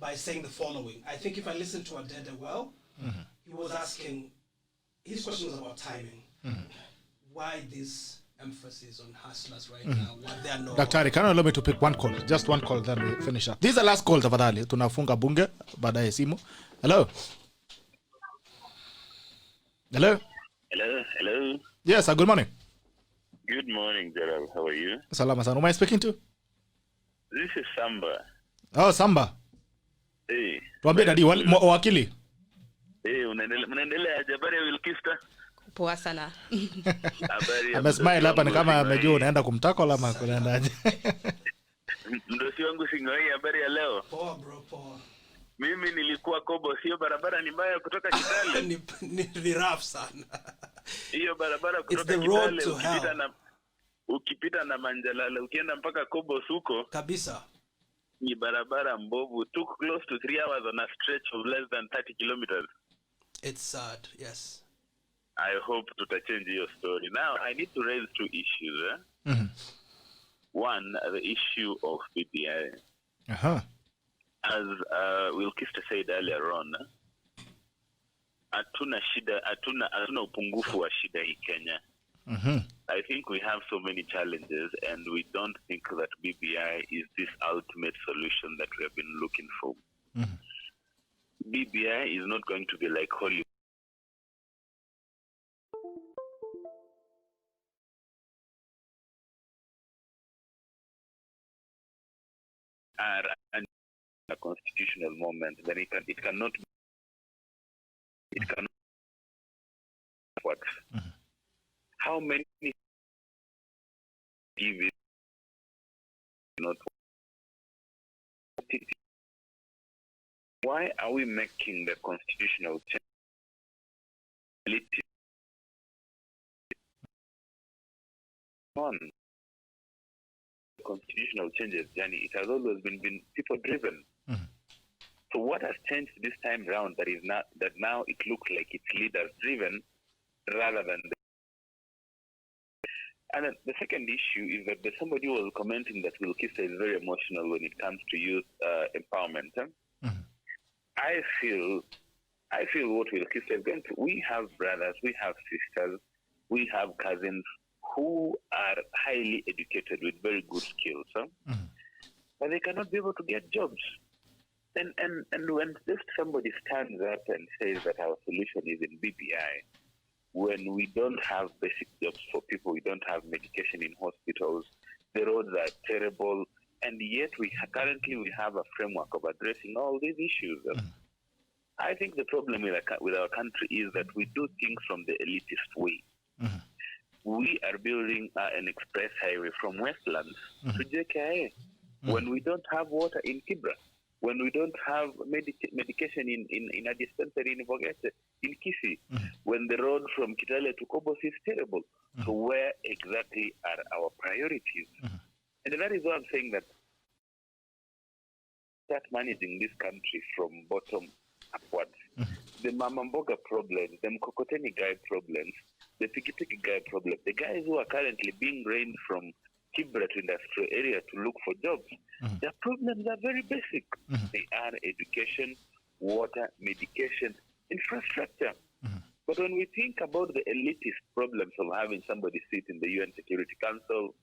by saying the following. I think if I listen to Adede well, he was asking, his question was about timing. Why this emphasis on hustlers right now? What they are not. Daktari, can you allow me to pick one call? Just one call, then we finish up. This is the last call, tafadhali. Tunafunga bunge, baadaye simu. Hello? Hello? Hello. Yes, good morning. Good morning, Gerald. How are you? Salama sana. Who am I speaking to? This is Samba. Oh, Samba. Hey. Tuambie dadi, wakili. Hey, unaendelea aje? Habari ya WILKISTER? Poa sana. Habari ya Amesmile hapa ni kama amejua unaenda kumtaka wala makunaenda aje. Mdosi wangu Singoi, habari ya leo? Poa bro, poa. Mimi nilikuwa Kobo, sio barabara ni mbaya kutoka Kitale. ni rough sana. Hiyo barabara kutoka Kitale ukipita na Manjalala ukienda mpaka Kobo suko kabisa. Ni barabara mbovu. Took close to 3 hours on a stretch of less than 30 kilometers. It's sad, yes. I hope to change your story. Now, I need to raise 2 issues. One, the issue of BBI. As WILKISTER said earlier on, hatuna upungufu wa shida hii Kenya. I think we have so many challenges, and we don't think that BBI is this ultimate solution that we have been looking for. BBI is not going to be like Hollywood. And a constitutional moment, then it cannot what? How many give it not? Why are we making the constitutional change on the constitutional changes journey? It has always been people driven. So what has changed this time round that now it looks like it's leaders driven rather than and then the second issue is that there's somebody who was commenting that WILKISTER is very emotional when it comes to youth empowerment. I feel what WILKISTER is going to. We have brothers, we have sisters, we have cousins who are highly educated with very good skills, but they cannot be able to get jobs. And when just somebody stands up and says that our solution is in BBI, when we don't have basic jobs for people, we don't have medication in hospitals, the roads are terrible, and yet currently we have a framework of addressing all these issues. I think the problem with our country is that we do things from the elitist way. We are building an express highway from Westlands to JKIA when we don't have water in Kibra, when we don't have medication in a dispensary in Bogete, in Kisi, when the road from Kitale to Kobos is terrible. So where exactly are our priorities? And that is why I'm saying that start managing this country from bottom upwards. The Mama Mboga problems, the Mkokoteni guy problems, the Piki guy problem, the guys who are currently being rained from Kibra to industrial area to look for jobs, their problems are very basic. They are education, water, medication, infrastructure. But when we think about the elitist problems of having somebody sit in the UN Security Council,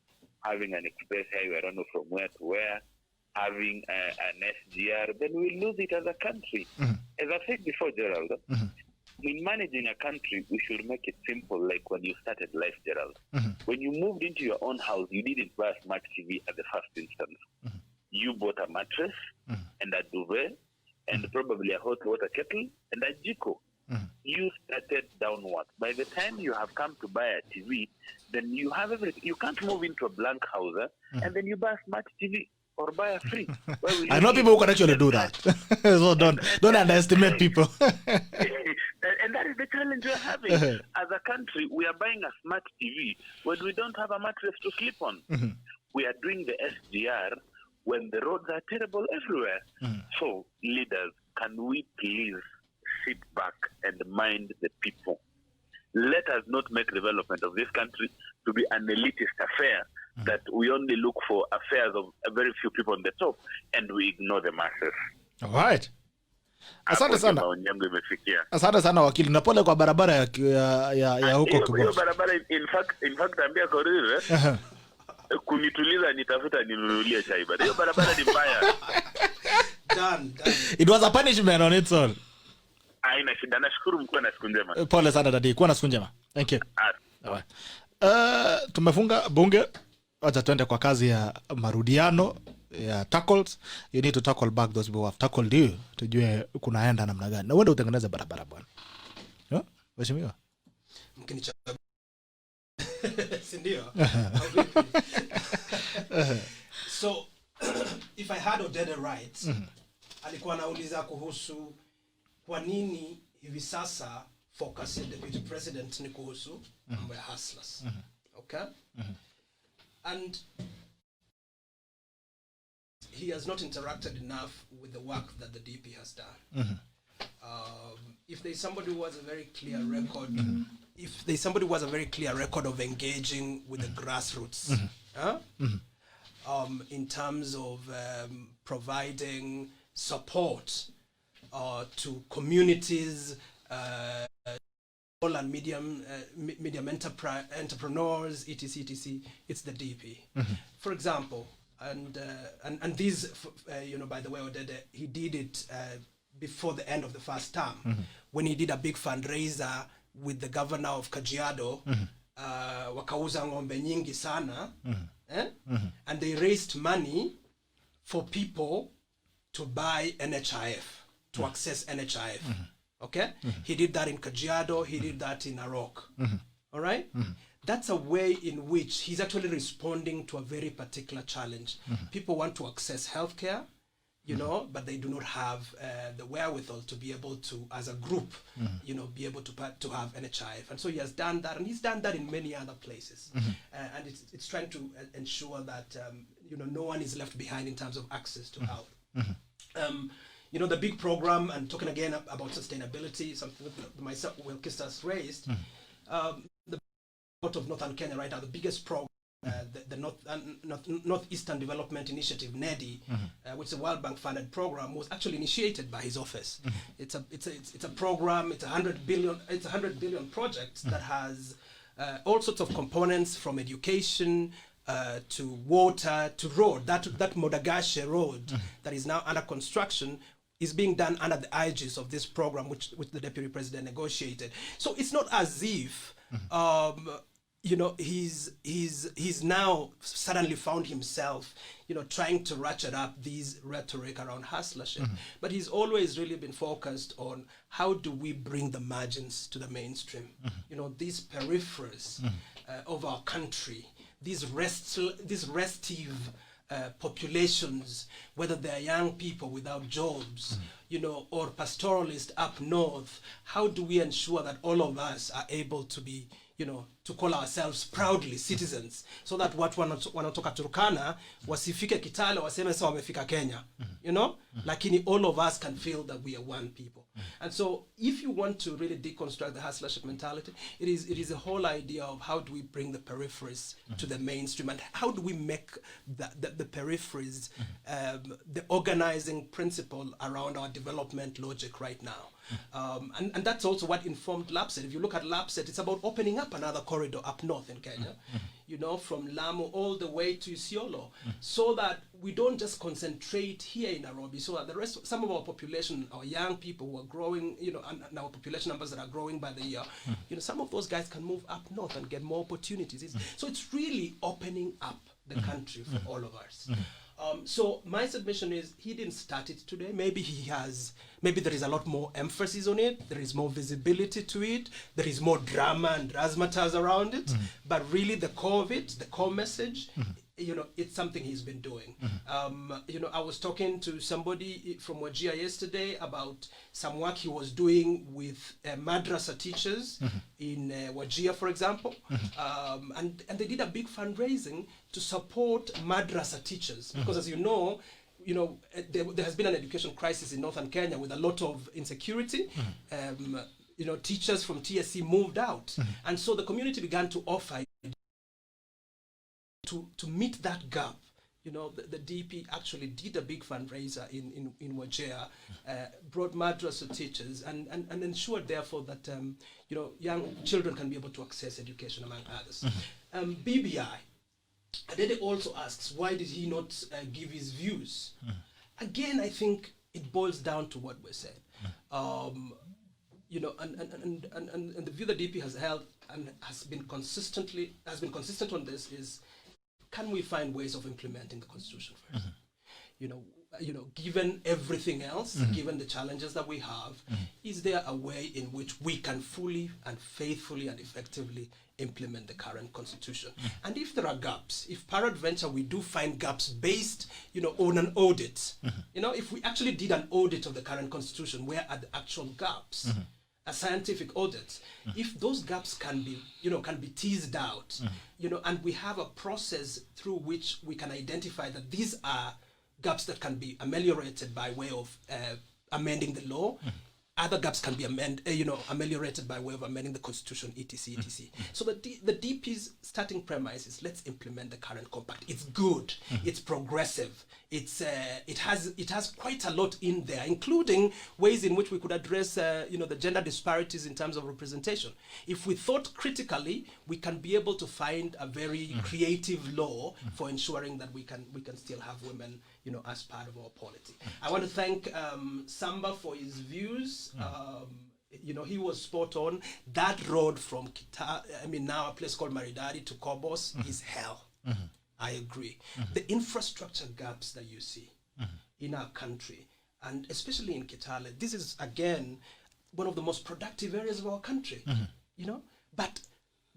having an express highway, I don't know from where to where, having an SGR, then we lose it as a country. As I said before, Gerald, in managing a country, we should make it simple, like when you started life, Gerald. When you moved into your own house, you didn't buy a smart TV at the first instance. You bought a mattress and a duvet and probably a hot water kettle and a jiko. You started downwards. By the time you have come to buy a TV, then you have everything. You can't move into a blank house and then you buy a smart TV or buy a free. I know people who can actually do that. So don't underestimate people. And that is the challenge we're having. As a country, we are buying a smart TV when we don't have a mattress to sleep on. We are doing the SGR when the roads are terrible everywhere. So, leaders, can we please sit back and mind the people? Let us not make development of this country to be an elitist affair that we only look for affairs of a very few people on the top and we ignore the masses. Alright. Asante Hapo sana. maoni yangu imefikia. Asante sana wakili. Na pole kwa barabara ya huko Hiyo Kibos. barabara in fact ambia Korir kunituliza nitafuta ninunulie chai bado. Hiyo barabara ni mbaya. Done. It was a punishment on its own. Haina shida. Nashukuru mkuu na siku njema. Pole sana dadi. Kuwa na siku njema. Thank you. Tumefunga bunge. Acha tuende kwa kazi ya marudiano ya tackles. You need to tackle back those people who have tackled you. Tujue kunaenda namna gani. Na uende utengeneze barabara bwana. Waheshimiwa. Mkinichagua. Sindio? So, if I had Odede right, alikuwa anauliza kuhusu kwa nini hivi sasa focus ya deputy president ni kuhusu mambo ya hustlers. Okay? And he has not interacted enough with the work that the DP has done. If there's somebody who has a very clear record, if there's somebody who has a very clear record of engaging with the grassroots, in terms of providing support to communities, small and medium entrepreneurs, etc., it's the DP. For example, and these, by the way, Odede, he did it before the end of the first term, when he did a big fundraiser with the governor of Kajiado, wakauza ng'ombe nyingi sana, and they raised money for people to buy NHIF, to access NHIF. Okay? He did that in Kajiado, he did that in Narok. All right? That's a way in which he's actually responding to a very particular challenge. People want to access healthcare, but they do not have the wherewithal to be able to, as a group, be able to have NHIF. And so he has done that, and he's done that in many other places. And it's trying to ensure that, no one is left behind in terms of access to health. The big program, and talking again about sustainability, something that myself, WILKISTER has raised, the out of Northern Kenya right now, the biggest program, the Northeastern Development Initiative, NEDI, which is a World Bank funded program, was actually initiated by his office. It's a program. It's a 100 billion project that has all sorts of components, from education to water to road. That Modagashe road that is now under construction is being done under the aegis of this program, which the deputy president negotiated. So it's not as if he's now suddenly found himself, trying to ratchet up these rhetoric around hustlership. But he's always really been focused on how do we bring the margins to the mainstream. These peripheries of our country, these restive populations, whether they're young people without jobs, or pastoralists up north. How do we ensure that all of us are able to be, to call ourselves proudly citizens, so that watu wanatoka Turkana wasifike Kitale waseme sawa wamefika Kenya, lakini all of us can feel that we are one people. And so if you want to really deconstruct the hustlership mentality, it is a whole idea of how do we bring the peripheries to the mainstream, and how do we make the peripheries the organizing principle around our development logic right now. And that's also what informed LAPSET. If you look at LAPSET, it's about opening up another corridor up north in Kenya, from Lamu all the way to Isiolo, so that we don't just concentrate here in Nairobi, so that some of our population, our young people who are growing, and our population numbers that are growing by the year, some of those guys can move up north and get more opportunities. So it's really opening up the country for all of us. So my submission is, he didn't start it today. Maybe there is a lot more emphasis on it. There is more visibility to it. There is more drama and razzmatazz around it. But really the core of it, the core message, it's something he's been doing. I was talking to somebody from Wajir yesterday about some work he was doing with madrasa teachers in Wajir, for example. And they did a big fundraising to support madrasa teachers. Because as you know, there has been an education crisis in northern Kenya with a lot of insecurity. Teachers from TSC moved out. And so the community began to offer to meet that gap, the DP actually did a big fundraiser in Wajir, brought madrasa teachers and ensured therefore that young children can be able to access education among others. BBI, Adede also asks, why did he not give his views? Again, I think it boils down to what we said. And the view that DP has held and has been consistent on this is, can we find ways of implementing the Constitution first? Given everything else, given the challenges that we have, is there a way in which we can fully and faithfully and effectively implement the current Constitution? And if there are gaps, if peradventure we do find gaps based, on an audit, if we actually did an audit of the current Constitution, where are the actual gaps? A scientific audit, if those gaps can be teased out, and we have a process through which we can identify that these are gaps that can be ameliorated by way of amending the law. Other gaps can be ameliorated by way of amending the Constitution, etc., etc. So the DP's starting premise is, let's implement the current compact. It's good. It's progressive. It has quite a lot in there, including ways in which we could address the gender disparities in terms of representation. If we thought critically, we can be able to find a very creative law for ensuring that we can still have women as part of our polity. I want to thank Samba for his views. He was spot on. That road from now a place called Maridadi to Kobos is hell. I agree. The infrastructure gaps that you see in our country, and especially in Kitale, this is again one of the most productive areas of our country. But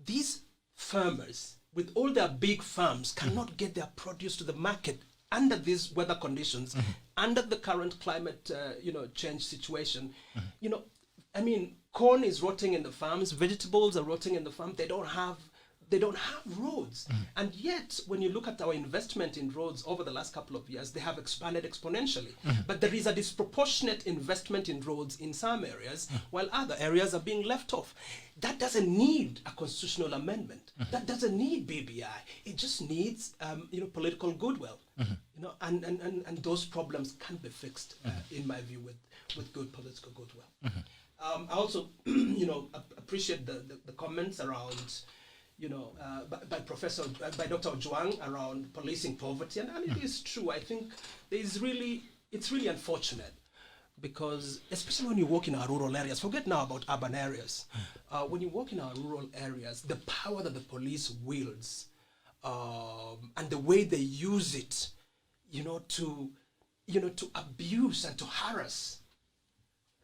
these farmers, with all their big farms, cannot get their produce to the market under these weather conditions, under the current climate, change situation. Corn is rotting in the farms, vegetables are rotting in the farm. They don't have roads. And yet, when you look at our investment in roads over the last couple of years, they have expanded exponentially. But there is a disproportionate investment in roads in some areas, while other areas are being left off. That doesn't need a constitutional amendment. That doesn't need BBI. It just needs, political goodwill. And those problems can be fixed, in my view, with good political goodwill. I also, appreciate the comments around, by Dr. Ojwang around policing poverty, and it is true. I think it's really unfortunate, because especially when you walk in our rural areas, forget now about urban areas. When you walk in our rural areas, the power that the police wields, and the way they use it, to abuse and to harass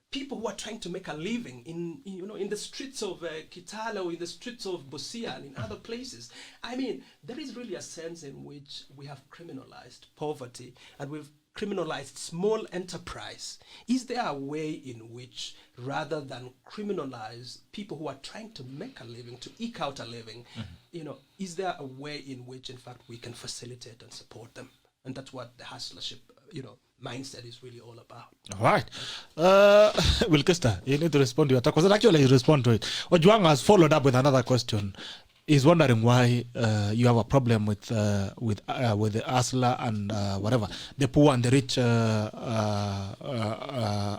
people who are trying to make a living in the streets of Kitale or in the streets of Busia and in other places. There is really a sense in which we have criminalized poverty and we've criminalized small enterprise. Is there a way in which, rather than criminalize people who are trying to make a living, to eke out a living, is there a way in which, in fact, we can facilitate and support them? And that's what the hustlership, mindset is really all about. All right. WILKISTER, you need to respond to your question. Actually, you respond to it. Ojwang has followed up with another question. He's wondering why you have a problem with the ASLA and whatever, the poor and the rich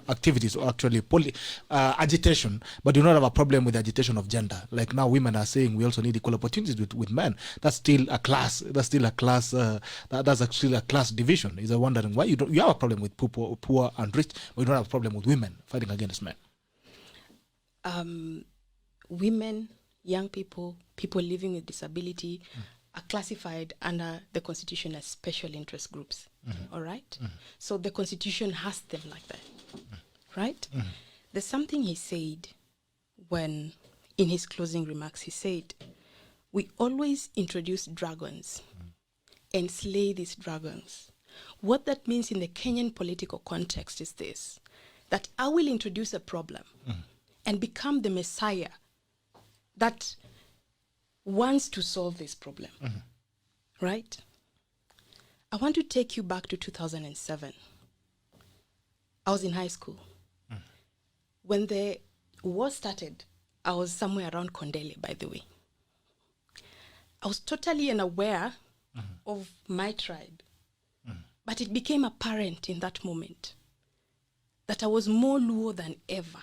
activities, or actually agitation, but you don't have a problem with the agitation of gender. Like now women are saying we also need equal opportunities with men. That's still a class. That's still a class. That's actually a class division. He's wondering why you have a problem with poor and rich, but you don't have a problem with women fighting against men. Women, young people, people living with disability are classified under the Constitution as special interest groups. All right? So the Constitution has them like that. Right? There's something he said when, in his closing remarks, he said, we always introduce dragons and slay these dragons. What that means in the Kenyan political context is this, that I will introduce a problem and become the messiah that wants to solve this problem, right? I want to take you back to 2007. I was in high school. When the war started, I was somewhere around Kondele, by the way. I was totally unaware of my tribe But it became apparent in that moment that I was more Luo than ever.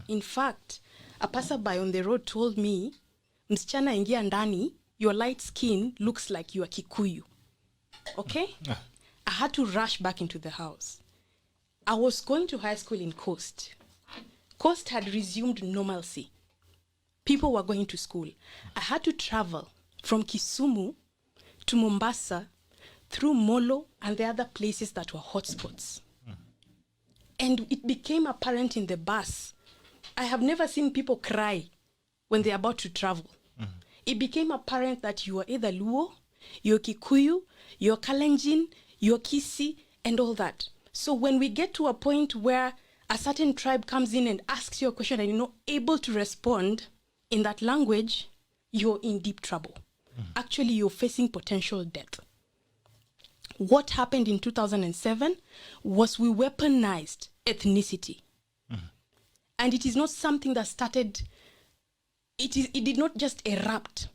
In fact, a passerby on the road told me, msichana ingia ndani, your light skin looks like you are Kikuyu. Okay? I had to rush back into the house. I was going to high school in Coast. Coast had resumed normalcy. People were going to school. I had to travel from Kisumu to Mombasa through Molo and the other places that were hotspots. And it became apparent in the bus. I have never seen people cry when they're about to travel. It became apparent that you are either Luo, you're Kikuyu, you're Kalenjin, you're Kisi, and all that. So when we get to a point where a certain tribe comes in and asks you a question and you're not able to respond in that language, you're in deep trouble. Actually, you're facing potential death. What happened in 2007 was we weaponized ethnicity. And it is not something that started, it did not just erupt.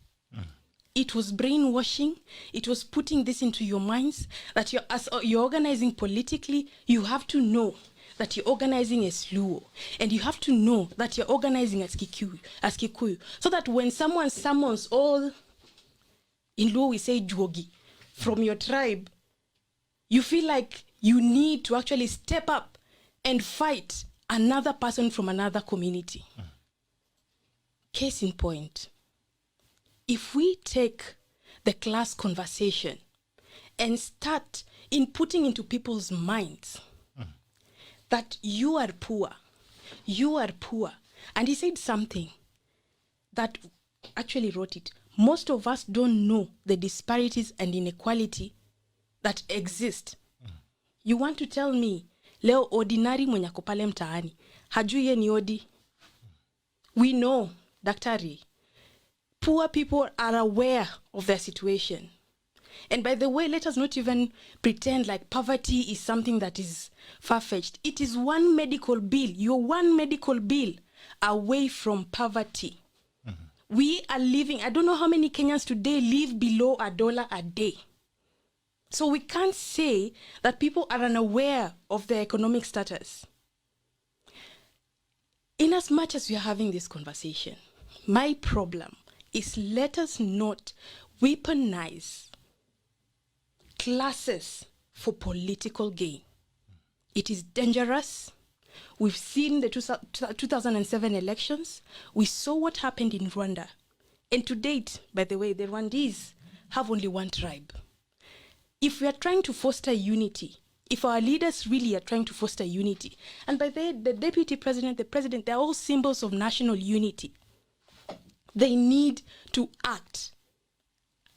It was brainwashing. It was putting this into your minds that as you're organizing politically, you have to know that you're organizing as Luo. And you have to know that you're organizing as Kikuyu. So that when someone summons all, in Luo we say Juogi, from your tribe, you feel like you need to actually step up and fight another person from another community. Case in point, if we take the class conversation and start in putting into people's minds that you are poor, and he said something that actually wrote it. Most of us don't know the disparities and inequality that exist. You want to tell me leo ordinary mwenye ako pale mtaani hajui ye ni odi? We know, daktari, poor people are aware of their situation. And by the way, let us not even pretend like poverty is something that is far-fetched. It is one medical bill. You're one medical bill away from poverty. We are living, I don't know how many Kenyans today live below $1 a day. So we can't say that people are unaware of their economic status. In as much as we are having this conversation, my problem is let us not weaponize classes for political gain. It is dangerous. We've seen the 2007 elections. We saw what happened in Rwanda. And to date, by the way, the Rwandese have only one tribe. If we are trying to foster unity, if our leaders really are trying to foster unity, and by the deputy president, the president, they're all symbols of national unity. They need to act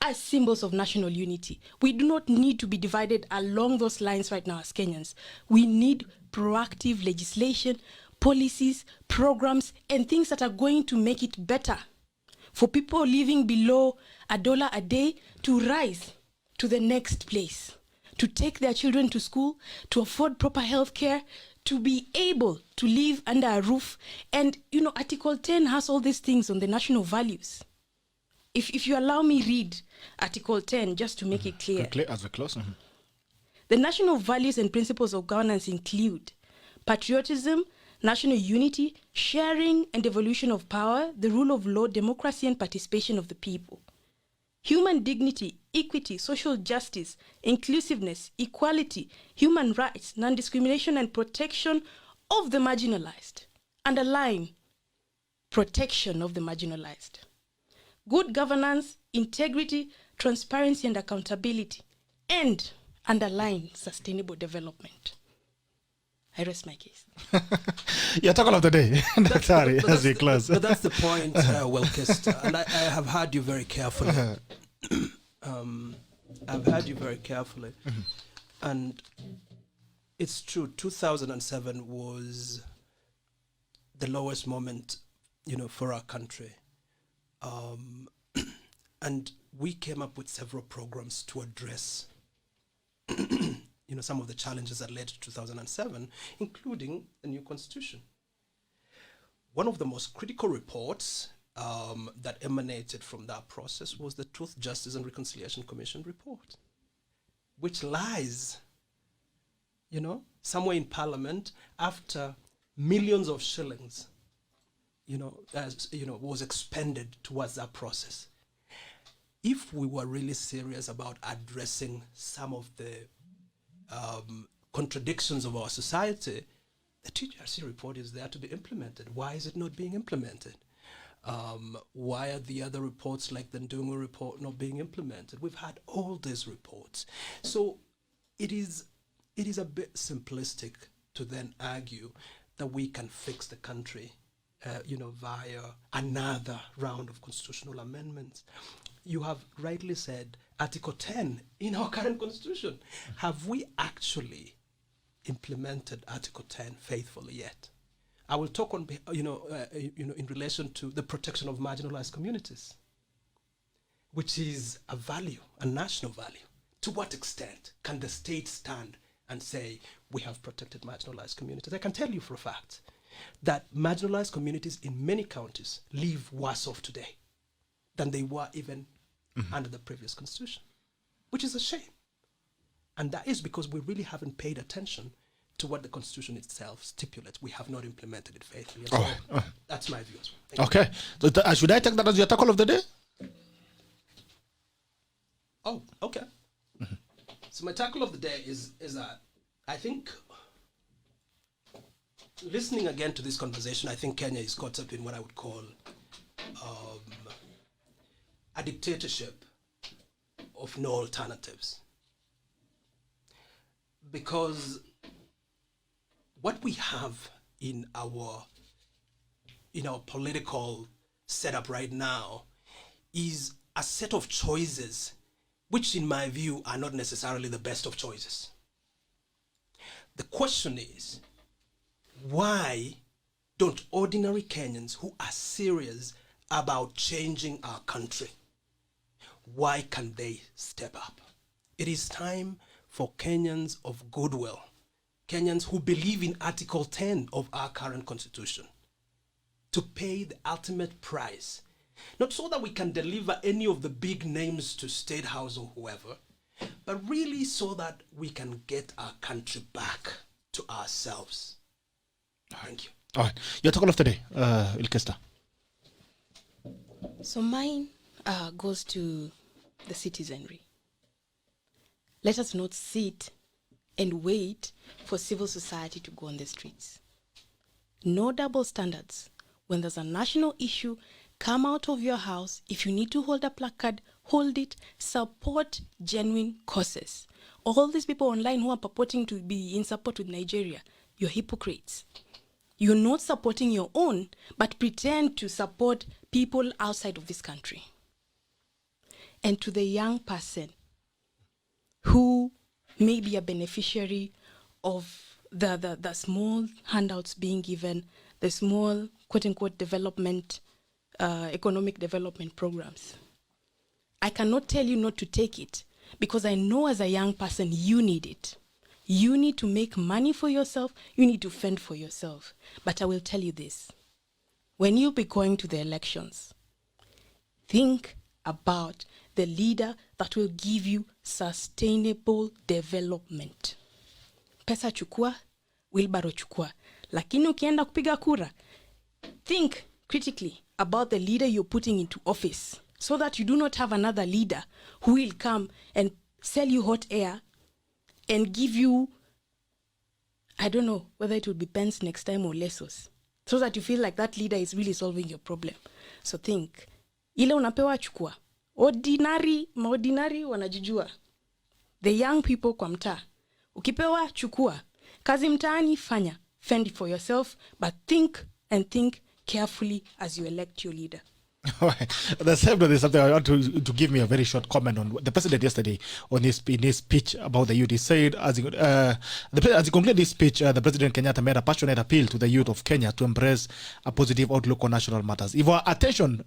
as symbols of national unity. We do not need to be divided along those lines right now as Kenyans. We need proactive legislation, policies, programs, and things that are going to make it better for people living below $1 a day to rise to the next place, to take their children to school, to afford proper health care, to be able to live under a roof. And, you know, Article 10 has all these things on the national values. If you allow me read Article 10, just to make it clear. As we close. The national values and principles of governance include patriotism, national unity, sharing and devolution of power, the rule of law, democracy, and participation of the people. Human dignity, equity, social justice, inclusiveness, equality, human rights, non-discrimination, and protection of the marginalized. Underline, protection of the marginalized. Good governance, integrity, transparency, and accountability. And underline, sustainable development. I rest my case. Yeah, talk of the day. Sorry, as we close. But that's the point, WILKISTER. And I have heard you very carefully. I've heard you very carefully. And it's true, 2007 was the lowest moment, for our country. And we came up with several programs to address some of the challenges that led to 2007, including the new constitution. One of the most critical reports that emanated from that process was the Truth, Justice and Reconciliation Commission report, which lies somewhere in Parliament, after millions of shillings, was expended towards that process. If we were really serious about addressing some of the contradictions of our society, the TGRC report is there to be implemented. Why is it not being implemented? Why are the other reports like the ADUMA report not being implemented? We've had all these reports. So it is a bit simplistic to then argue that we can fix the country via another round of constitutional amendments. You have rightly said Article 10 in our current constitution. Have we actually implemented Article 10 faithfully yet? I will talk on, in relation to the protection of marginalized communities, which is a value, a national value. To what extent can the state stand and say, we have protected marginalized communities? I can tell you for a fact that marginalized communities in many counties live worse off today than they were even under the previous constitution, which is a shame. And that is because we really haven't paid attention to what the constitution itself stipulates. We have not implemented it faithfully. So that's my view. Okay. So should I take that as your tackle of the day? Oh, okay. So my tackle of the day is that I think, listening again to this conversation, I think Kenya is caught up in what I would call a dictatorship of no alternatives. Because what we have in our political setup right now is a set of choices which, in my view, are not necessarily the best of choices. The question is, why don't ordinary Kenyans who are serious about changing our country, why can they step up? It is time for Kenyans of goodwill, Kenyans who believe in Article 10 of our current constitution, to pay the ultimate price. Not so that we can deliver any of the big names to State House or whoever, but really so that we can get our country back to ourselves. Thank you. All right. Your tackle of the day, WILKISTER. So mine goes to the citizenry. Let us not sit and wait for civil society to go on the streets. No double standards. When there's a national issue, come out of your house. If you need to hold a placard, hold it. Support genuine causes. All these people online who are purporting to be in support with Nigeria, you're hypocrites. You're not supporting your own, but pretend to support people outside of this country. And to the young person who may be a beneficiary of the small handouts being given, the small quote-unquote development, economic development programs. I cannot tell you not to take it because I know as a young person you need it. You need to make money for yourself. You need to fend for yourself. But I will tell you this. When you be going to the elections, think about the leader that will give you sustainable development. Pesa chukua, wheelbarrow chukua. Lakini ukienda kupiga kura, think critically about the leader you're putting into office so that you do not have another leader who will come and sell you hot air and give you, I don't know whether it will be pence next time or lesos, so that you feel like that leader is really solving your problem. So think, ile unapewa chukua. Maordinary wanajijua. The young people kwa mtaa. Ukipewa chukua. Kazi mtaani fanya. Fend for yourself, but think carefully as you elect your leader. All right. The same day, something I want to give me a very short comment on the president yesterday in his speech about the youth. He said, as he concluded his speech, the President Kenyatta made a passionate appeal to the youth of Kenya to embrace a positive outlook on national matters. If our attention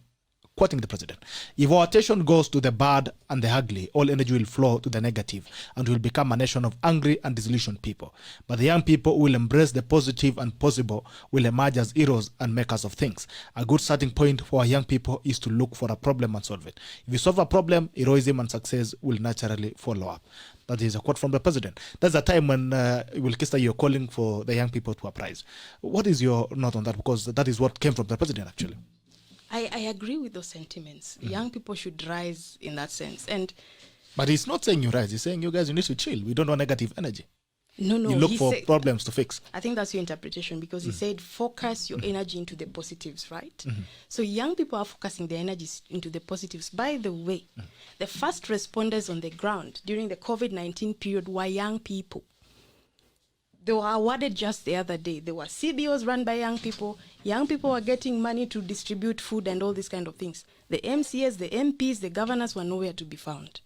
quoting the president, if our attention goes to the bad and the ugly, all energy will flow to the negative and will become a nation of angry and disillusioned people. But the young people who will embrace the positive and possible will emerge as heroes and makers of things. A good starting point for our young people is to look for a problem and solve it. If you solve a problem, heroism and success will naturally follow up. That is a quote from the president. That's a time when, WILKISTER, you're calling for the young people to uprise. What is your note on that? Because that is what came from the president, actually. I agree with those sentiments. Young people should rise in that sense. But he's not saying you rise. He's saying you guys, you need to chill. We don't want negative energy. No. You look for problems to fix. I think that's your interpretation, because he said focus your energy into the positives, right? So young people are focusing their energies into the positives. By the way, the first responders on the ground during the COVID-19 period were young people. They were awarded just the other day. There were CBOs run by young people. Young people were getting money to distribute food and all these kind of things. The MCAs, the MPs, the governors were nowhere to be found.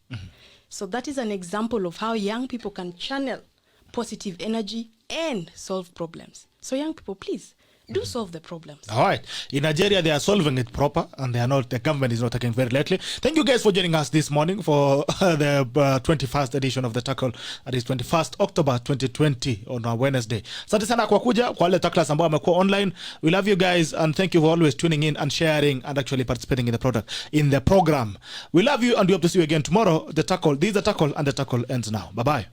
So that is an example of how young people can channel positive energy and solve problems. So young people, please, do solve the problems. All right. In Nigeria, they are solving it proper, and the government is not taking very lightly. Thank you guys for joining us this morning for the 21st edition of The Tackle. That is 21st October 2020 on a Wednesday. Asante sana kwa kuja, kwa wale tacklers ambao wamekuwa online. We love you guys, and thank you for always tuning in and sharing and actually participating in the program. We love you, and we hope to see you again tomorrow. The Tackle, this is The Tackle, and The Tackle ends now. Bye-bye.